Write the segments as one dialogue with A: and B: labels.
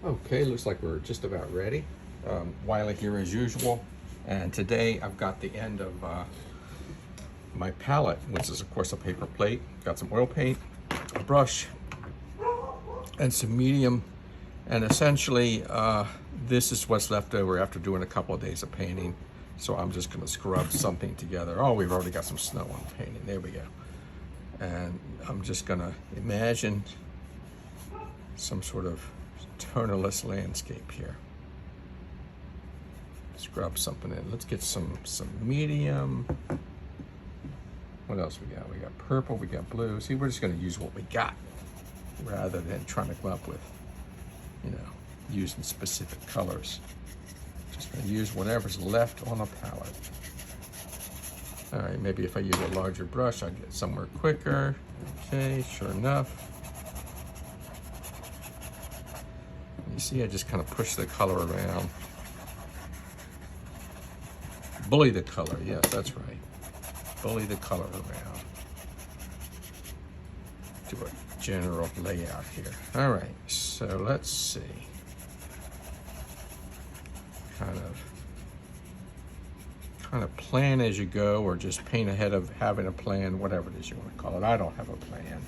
A: Okay, looks like we're just about ready. Wiley here as usual. And today I've got the end of my palette, which is of course a paper plate. Got some oil paint, a brush, and some medium. And essentially, this is what's left over after doing a couple of days of painting. So I'm just gonna scrub something together. Oh, we've already got some snow on the painting. There we go. And I'm just gonna imagine some sort of tonalist landscape here. Scrub something in. Let's get some medium. What else we got? We got purple, we got blue. See, we're just gonna use what we got rather than trying to come up with, using specific colors. Just gonna use whatever's left on the palette. All right, maybe if I use a larger brush, I'd get somewhere quicker. Okay, sure enough. You see, I just kind of push the color around. Bully the color, yes, that's right. Bully the color around. Do a general layout here. All right, so let's see. Kind of plan as you go, or just paint ahead of having a plan, whatever it is you want to call it. I don't have a plan.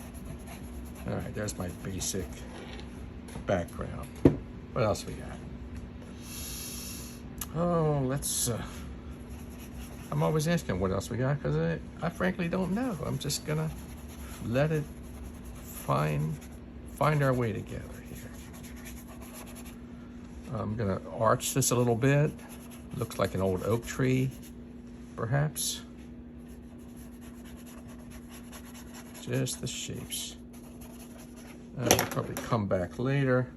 A: All right, there's my basic background. What else we got? Oh, let's, I'm always asking what else we got, because I frankly don't know. I'm just gonna let it find our way together here. I'm gonna arch this a little bit. Looks like an old oak tree, perhaps. Just the shapes. I'll probably come back later.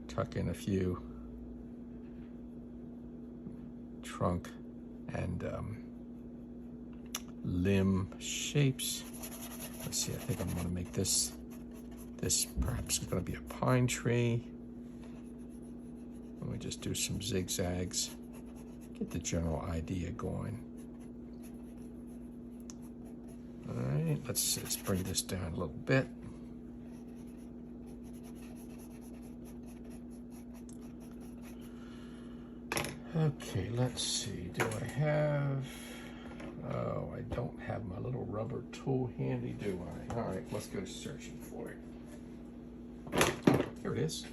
A: Tuck in a few trunk and limb shapes. Let's see, I think I'm gonna make this perhaps gonna be a pine tree. Let me just do some zigzags, get the general idea going. All right, let's bring this down a little bit. Okay, let's see, do I have, oh, I don't have my little rubber tool handy, do I? All right, let's go searching for it. Oh, here it is.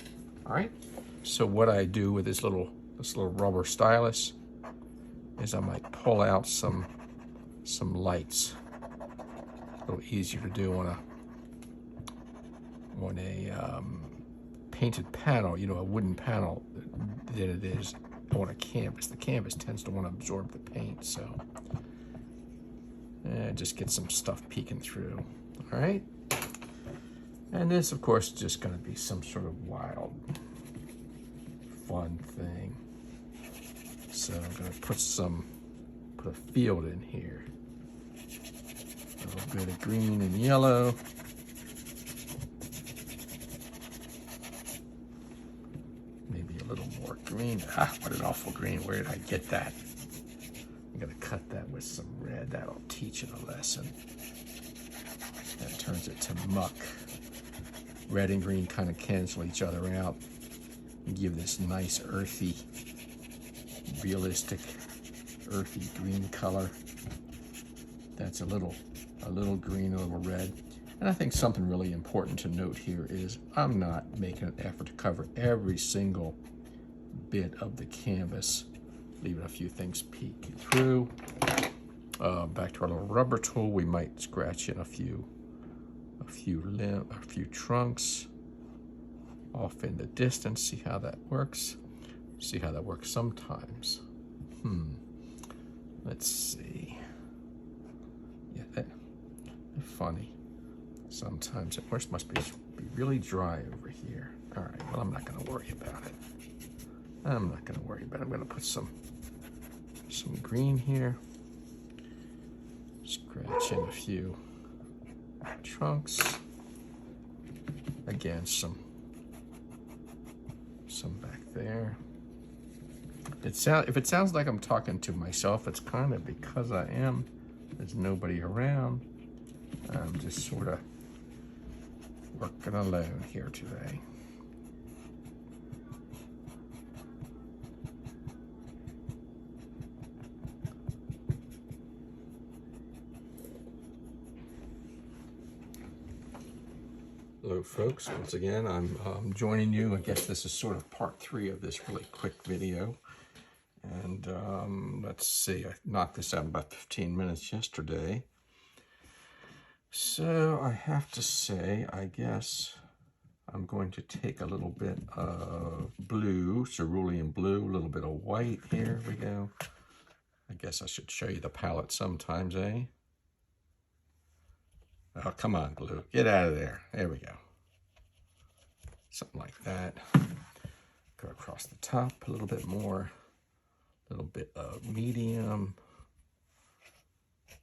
A: All right, so what I do with this little rubber stylus is I might pull out some lights. A little easier to do on a painted panel, a wooden panel, than it is on a canvas. The canvas tends to want to absorb the paint, so just get some stuff peeking through. All right, and this, of course, is just going to be some sort of wild, fun thing. So I'm going to put a field in here. A little bit of green and yellow. Maybe a little more green. Ah, what an awful green. Where did I get that? I'm gonna cut that with some red. That'll teach it a lesson. That turns it to muck. Red and green kind of cancel each other out and give this nice earthy, realistic, earthy green color. That's a little green, a little red. And I think something really important to note here is I'm not making an effort to cover every single bit of the canvas, leaving a few things peeking through. Back to our little rubber tool, we might scratch in a few trunks off in the distance. See how that works. See how that works sometimes. Let's see. Yeah, that's funny. Sometimes it must be really dry over here. All right, well, I'm not gonna worry about it. I'm gonna put some green here. Scratch in a few trunks. Again, some back there. If it sounds like I'm talking to myself, it's kind of because I am. There's nobody around. I'm just sort of working alone here today. Hello folks, once again I'm joining you. I guess this is sort of part 3 of this really quick video. And let's see, I knocked this out in about 15 minutes yesterday. So I have to say, I guess I'm going to take a little bit of blue, cerulean blue, a little bit of white. Here we go. I guess I should show you the palette sometimes, eh? Oh, come on, glue. Get out of there. There we go. Something like that. Go across the top a little bit more. A little bit of medium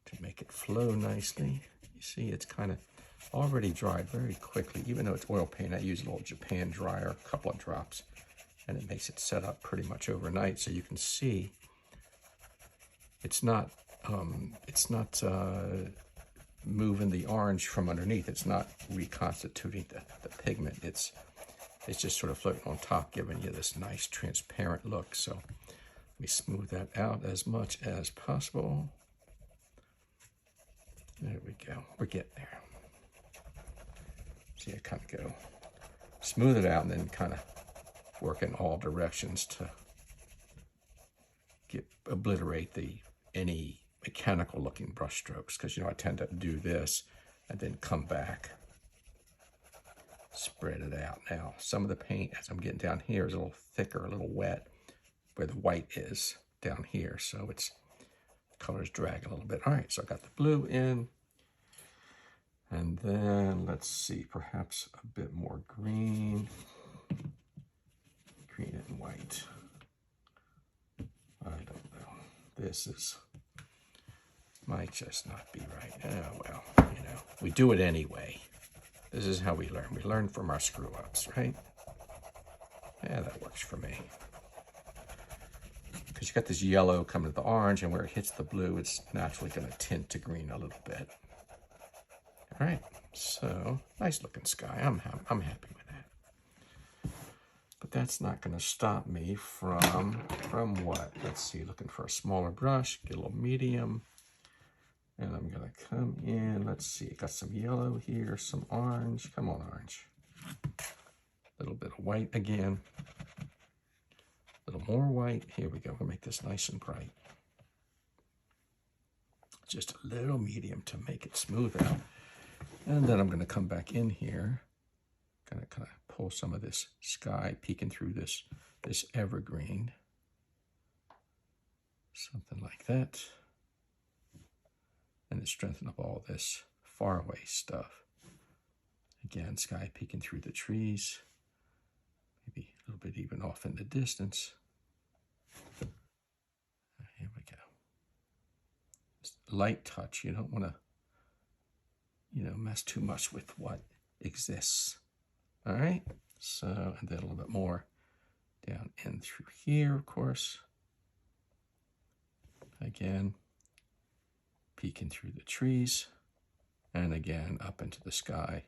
A: to make it flow nicely. You see, it's kind of already dried very quickly. Even though it's oil paint, I use a little Japan dryer, a couple of drops, and it makes it set up pretty much overnight. So you can see it's not moving the orange from underneath. It's not reconstituting the pigment. It's just sort of floating on top, giving you this nice transparent look. So let me smooth that out as much as possible. There we go. We're getting there. See, I kind of go smooth it out and then kind of work in all directions to obliterate any mechanical looking brush strokes, because I tend to do this and then come back, spread it out. Now some of the paint as I'm getting down here is a little thicker, a little wet where the white is down here, so the colors drag a little bit. All right, so I got the blue in, and then let's see, perhaps a bit more green and white. I don't know, this might just not be right. Oh, well, we do it anyway. This is how we learn. We learn from our screw-ups, right? Yeah, that works for me. Because you got this yellow coming to the orange, and where it hits the blue, it's naturally going to tint to green a little bit. All right, so nice looking sky. I'm happy with that. But that's not going to stop me from what? Let's see, looking for a smaller brush, get a little medium. And I'm going to come in, let's see, got some yellow here, some orange. Come on, orange. A little bit of white again. A little more white. Here we go. We'll make this nice and bright. Just a little medium to make it smooth out. And then I'm going to come back in here. Kind of pull some of this sky peeking through this evergreen. Something like that. And the strength of all this faraway stuff. Again, sky peeking through the trees. Maybe a little bit even off in the distance. Here we go. Just light touch. You don't want to, mess too much with what exists. All right. So, and then a little bit more down in through here, of course. Again, peeking through the trees, and again up into the sky.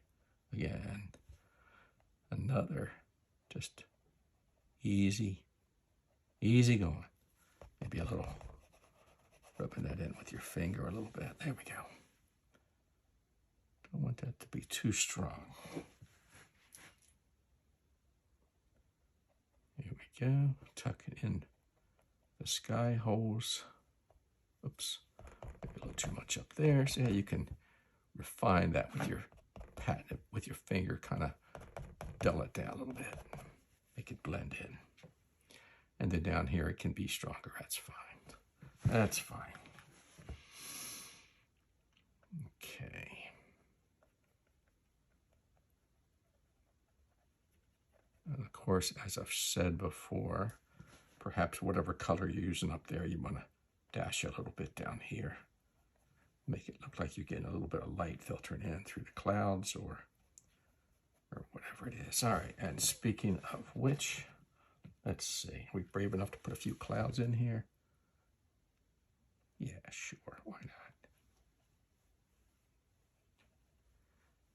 A: Again, another just easy going. Maybe a little rubbing that in with your finger a little bit. There we go. Don't want that to be too strong. Here we go. Tuck it in the sky holes. Oops. Maybe a little too much up there. So yeah, you can refine that with your finger, kind of dull it down a little bit, make it blend in. And then down here it can be stronger. That's fine. That's fine. Okay. And of course, as I've said before, perhaps whatever color you're using up there, you want to dash a little bit down here. Make it look like you're getting a little bit of light filtering in through the clouds or whatever it is. All right, and speaking of which, let's see. Are we brave enough to put a few clouds in here? Yeah, sure, why not?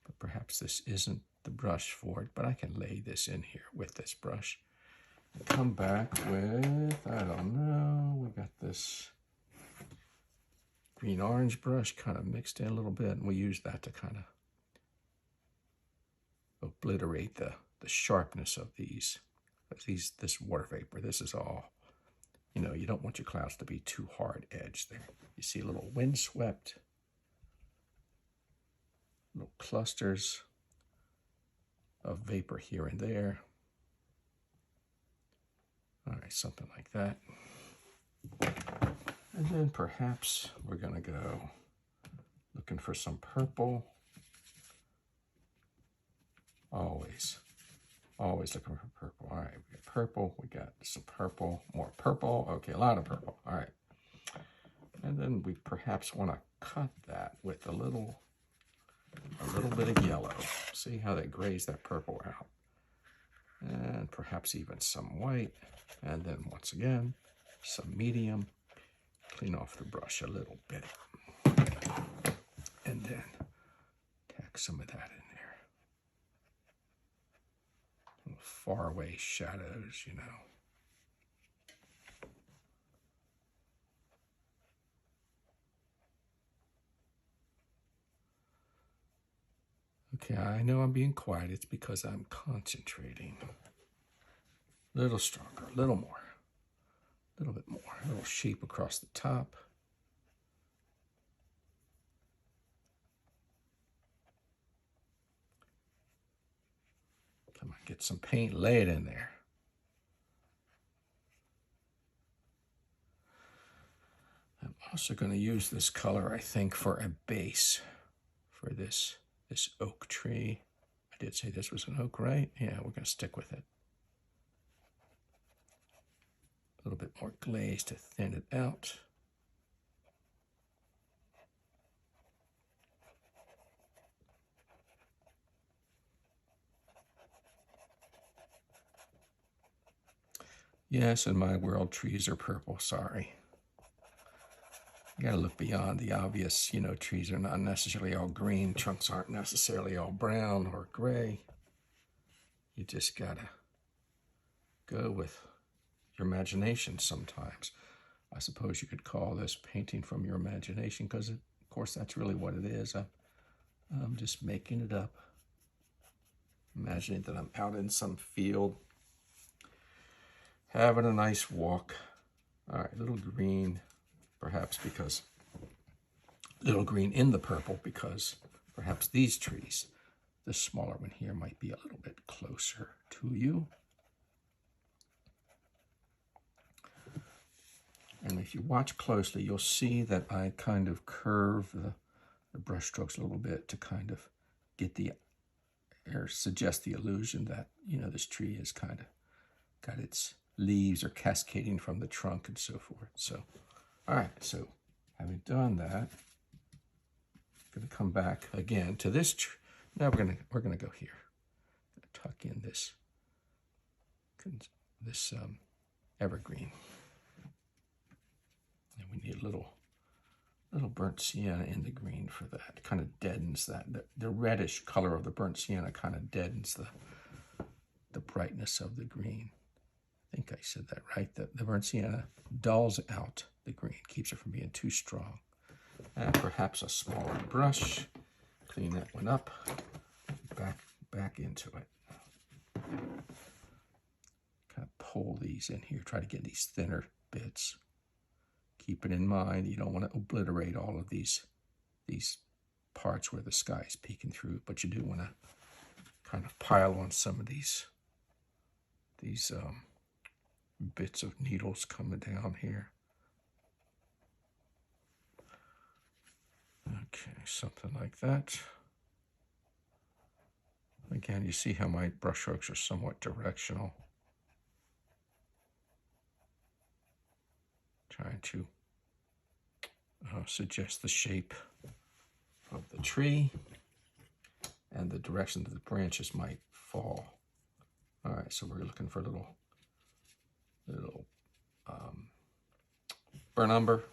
A: But perhaps this isn't the brush for it, but I can lay this in here with this brush. And come back with, I don't know, we got this green-orange brush kind of mixed in a little bit, and we use that to kind of obliterate the sharpness of this water vapor. This is all, you don't want your clouds to be too hard edged there. You see a little windswept, little clusters of vapor here and there. All right, something like that. And then perhaps we're going to go looking for some purple. Always looking for purple. All right, we got purple. We got some purple, more purple. Okay, a lot of purple. All right. And then we perhaps want to cut that with a little bit of yellow. See how that grays that purple out. And perhaps even some white. And then once again, some medium. Clean off the brush a little bit. And then tack some of that in there. Little faraway shadows, Okay, I know I'm being quiet. It's because I'm concentrating. A little stronger, a little more. A little bit more. A little shape across the top. Come on, get some paint, lay it in there. I'm also going to use this color, I think, for a base for this oak tree. I did say this was an oak, right? Yeah, we're going to stick with it. A little bit more glaze to thin it out. Yes, in my world, trees are purple. Sorry. You got to look beyond the obvious. Trees are not necessarily all green. Trunks aren't necessarily all brown or gray. You just got to go with your imagination sometimes. I suppose you could call this painting from your imagination because, of course, that's really what it is. I'm just making it up. Imagining that I'm out in some field, having a nice walk. All right, little green, perhaps because, little green in the purple because perhaps these trees, the smaller one here, might be a little bit closer to you. And if you watch closely, you'll see that I kind of curve the brush strokes a little bit to kind of get or suggest the illusion that, this tree is kind of got its leaves are cascading from the trunk and so forth. So, all right, so having done that, I'm going to come back again to this tree. Now we're going to go here. Tuck in this evergreen. And we need a little burnt sienna in the green for that. It kind of deadens that. The reddish color of the burnt sienna kind of deadens the brightness of the green. I think I said that right. The burnt sienna dulls out the green, keeps it from being too strong. And perhaps a smaller brush. Clean that one up. Back into it. Kind of pull these in here. Try to get these thinner bits. Keep it in mind, you don't want to obliterate all of these parts where the sky is peeking through, but you do want to kind of pile on some of these bits of needles coming down here. Okay, something like that. Again, you see how my brush strokes are somewhat directional. Trying to suggest the shape of the tree and the direction that the branches might fall. All right, so we're looking for a little burnt umber,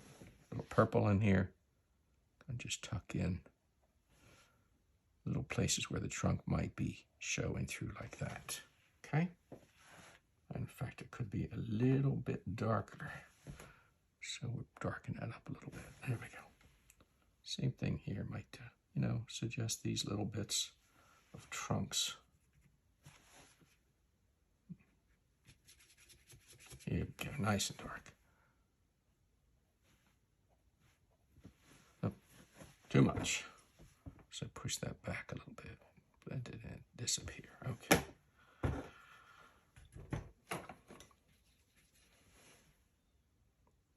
A: little purple in here, and just tuck in little places where the trunk might be showing through like that. Okay. In fact, it could be a little bit darker. So we'll darken that up a little bit. There we go. Same thing here. Might, suggest these little bits of trunks Here we go, nice and dark. Oh, too much. So push that back a little bit. Blend it in, disappear. Okay.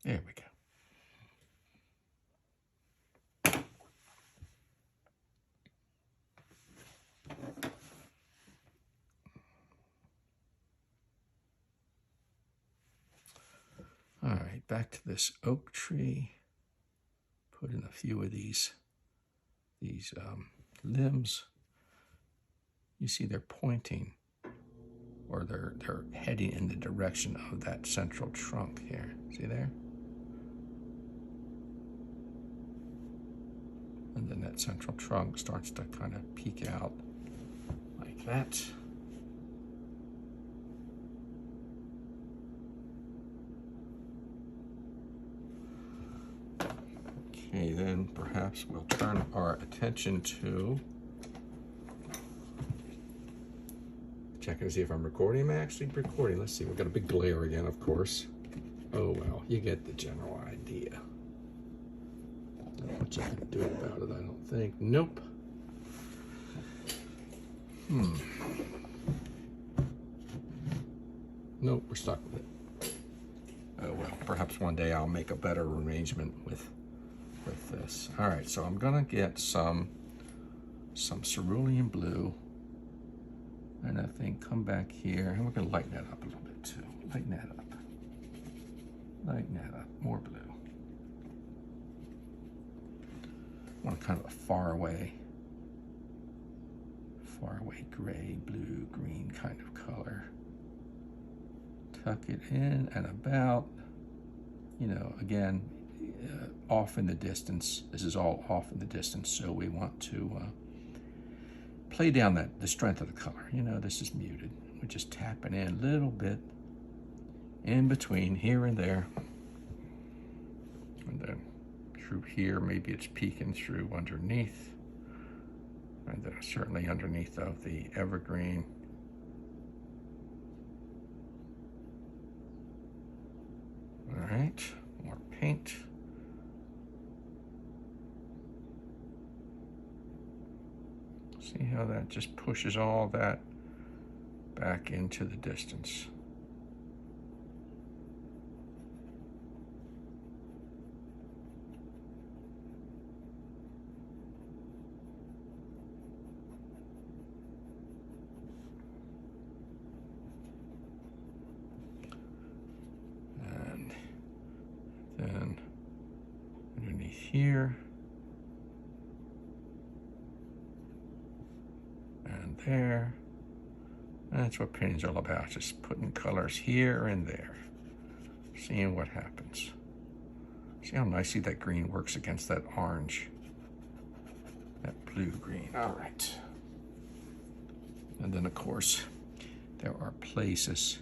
A: There we go. All right, back to this oak tree. Put in a few of these limbs. You see they're pointing, or they're heading in the direction of that central trunk here. See there? And then that central trunk starts to kind of peek out like that. Okay, then perhaps we'll turn our attention to checking to see if I'm recording. Am I actually recording? Let's see, we've got a big glare again, of course. Oh well, you get the general idea. Not much I can do about it, I don't think. Nope. Nope, we're stuck with it. Oh well, perhaps one day I'll make a better arrangement with this. All right, so I'm gonna get some cerulean blue, and I think come back here, and we're gonna lighten that up a little bit too. Lighten that up. Lighten that up. More blue. I want kind of a faraway gray, blue, green kind of color. Tuck it in and about, you know, again, off in the distance. This is all off in the distance, so we want to play down the strength of the color. You know, this is muted. We're just tapping in a little bit in between here and there. And then through here, maybe it's peeking through underneath. And then certainly underneath of the evergreen. All right, more paint. See how that just pushes all that back into the distance. And then underneath here. There. That's what painting's all about, just putting colors here and there, seeing what happens. See how nicely that green works against that orange, that blue-green. All right. And then, of course, there are places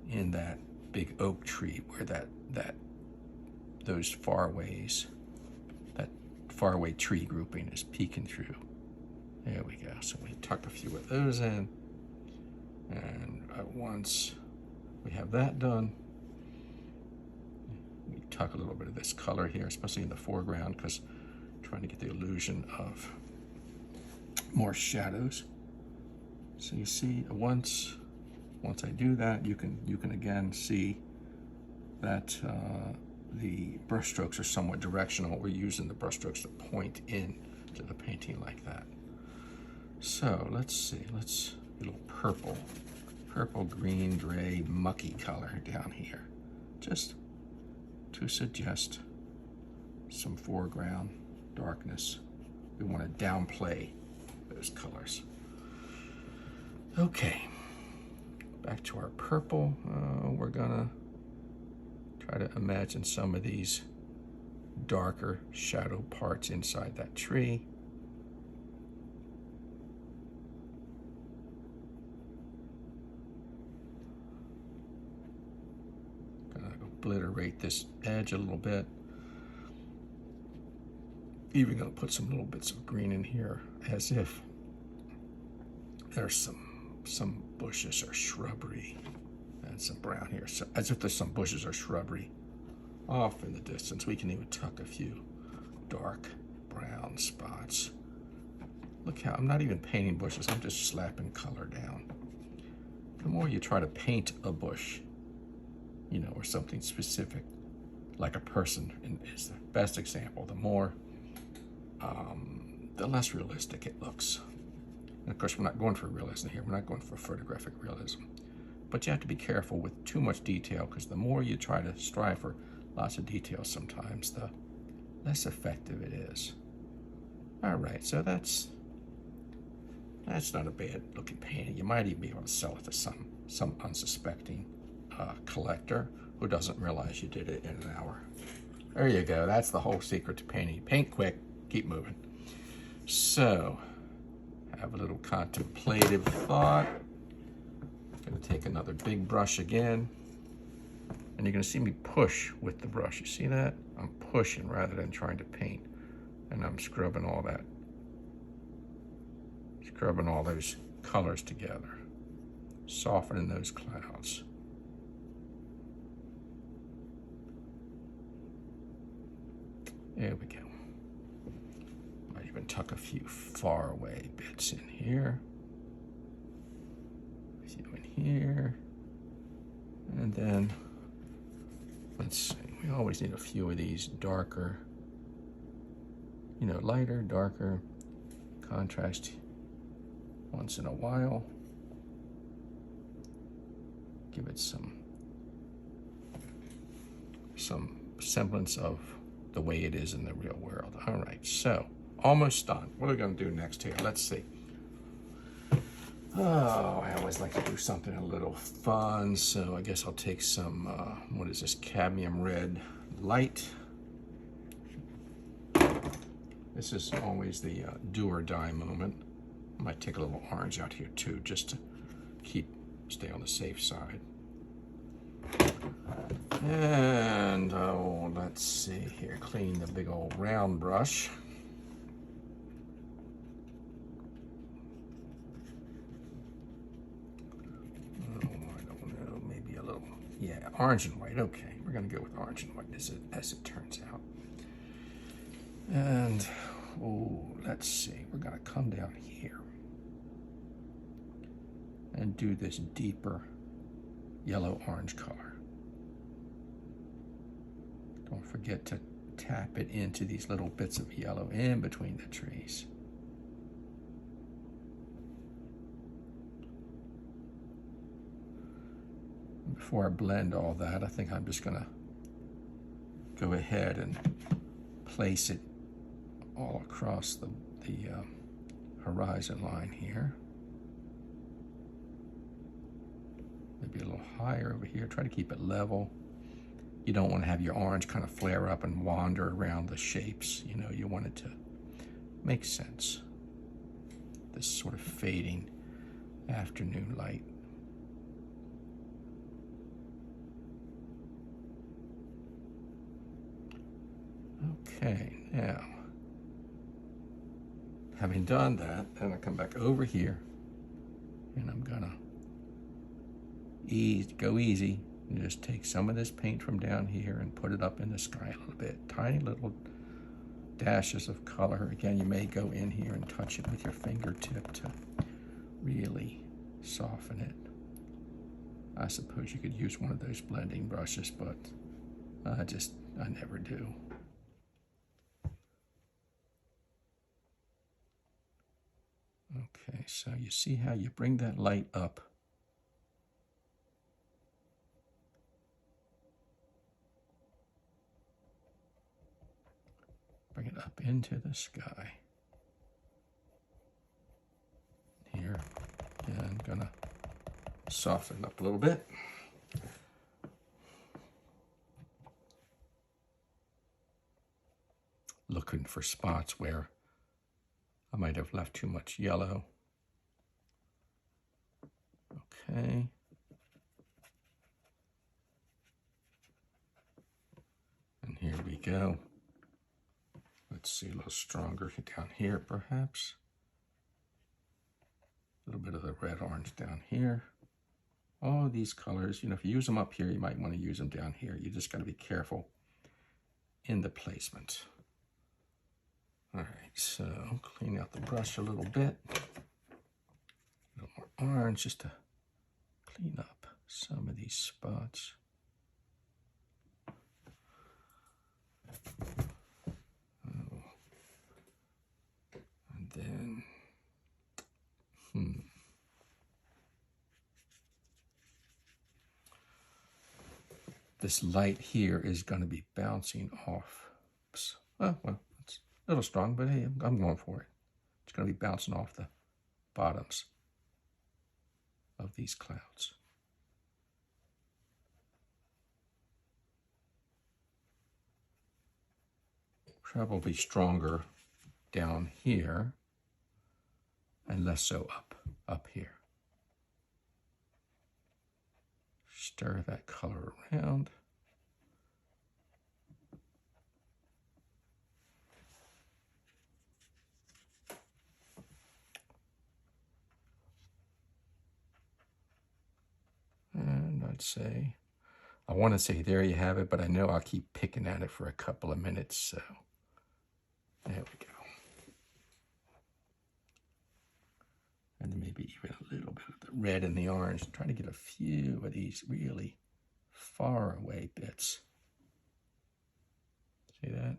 A: in that big oak tree where those faraway tree grouping is peeking through. There we go. So we tuck a few of those in, and once we have that done, we tuck a little bit of this color here, especially in the foreground, because I'm trying to get the illusion of more shadows. So you see, once I do that, you can again see that the brush strokes are somewhat directional. We're using the brush strokes to point in to the painting like that. So let's see, let's get a little purple, green, gray, mucky color down here, just to suggest some foreground darkness. We want to downplay those colors. Okay, back to our purple. We're gonna try to imagine some of these darker shadow parts inside that tree. Gonna obliterate this edge a little bit. Even gonna put some little bits of green in here as if there's some some bushes or shrubbery and some brown here. So, as if there's some bushes or shrubbery off in the distance. We can even tuck a few dark brown spots. Look how I'm not even painting bushes, I'm just slapping color down. The more you try to paint a bush, you know, or something specific, like a person is the best example, the less realistic it looks. And of course, we're not going for realism here. We're not going for photographic realism. But you have to be careful with too much detail, because the more you try to strive for lots of detail sometimes, the less effective it is. All right, so that's not a bad looking painting. You might even be able to sell it to some unsuspecting collector who doesn't realize you did it in an hour. There you go. That's the whole secret to painting. Paint quick, keep moving. So, have a little contemplative thought. Gonna take another big brush again. And you're gonna see me push with the brush. You see that? I'm pushing rather than trying to paint. And I'm scrubbing all those colors together. Softening those clouds. There we go. Might even tuck a few far away bits in here. A few in here. And then, let's see, we always need a few of these darker, you know, lighter, darker contrast once in a while. Give it some semblance of the way it is in the real world. All right, so almost done. What are we gonna do next here? Let's see. Oh, I always like to do something a little fun, so I guess I'll take some, what is this, cadmium red light. This is always the do or die moment. I might take a little orange out here too, just to stay on the safe side. And, oh, let's see here, clean the big old round brush. Oh, I don't know, maybe a little, yeah, orange and white. Okay, we're gonna go with orange and white as it turns out. And, oh, let's see, we're gonna come down here and do this deeper yellow-orange color. Don't forget to tap it into these little bits of yellow in between the trees. Before I blend all that, I think I'm just gonna go ahead and place it all across the horizon line here. Maybe a little higher over here. Try to keep it level. You don't want to have your orange kind of flare up and wander around the shapes. You know, you want it to make sense. This sort of fading afternoon light. Okay, now, having done that, then I come back over here and I'm gonna go easy and just take some of this paint from down here and put it up in the sky a little bit. Tiny little dashes of color. Again, you may go in here and touch it with your fingertip to really soften it. I suppose you could use one of those blending brushes, but I never do. Okay, so you see how you bring that light up. Bring it up into the sky. Here, and I'm gonna soften up a little bit. Looking for spots where I might have left too much yellow. Okay. And here we go. Let's see, a little stronger down here, perhaps. A little bit of the red orange down here. All these colors, you know, if you use them up here, you might want to use them down here. You just got to be careful in the placement. All right, so clean out the brush a little bit. A little more orange just to clean up some of these spots. Oh. And then, this light here is going to be bouncing off. Oops. Oh, well, it's a little strong, but hey, I'm going for it. It's going to be bouncing off the bottoms of these clouds. Probably stronger down here and less so up here. Stir that color around. And I'd say, I want to say there you have it, but I know I'll keep picking at it for a couple of minutes, so there we go. And then maybe even a little bit of the red and the orange. Try to get a few of these really far away bits. See that?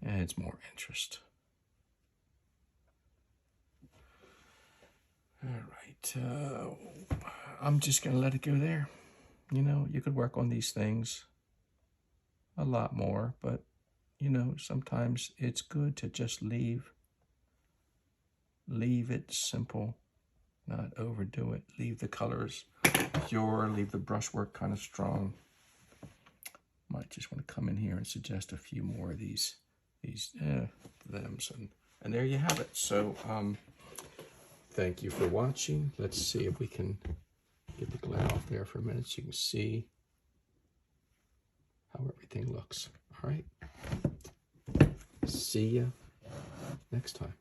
A: Adds more interest. All right, I'm just gonna let it go there. You know, you could work on these things a lot more, but you know, sometimes it's good to just leave it simple, not overdo it. Leave the colors pure, leave the brushwork kind of strong. Might just want to come in here and suggest a few more of these thems, and there you have it. So thank you for watching. Let's see if we can get the glare off there for a minute so you can see how everything looks. All right. See ya next time.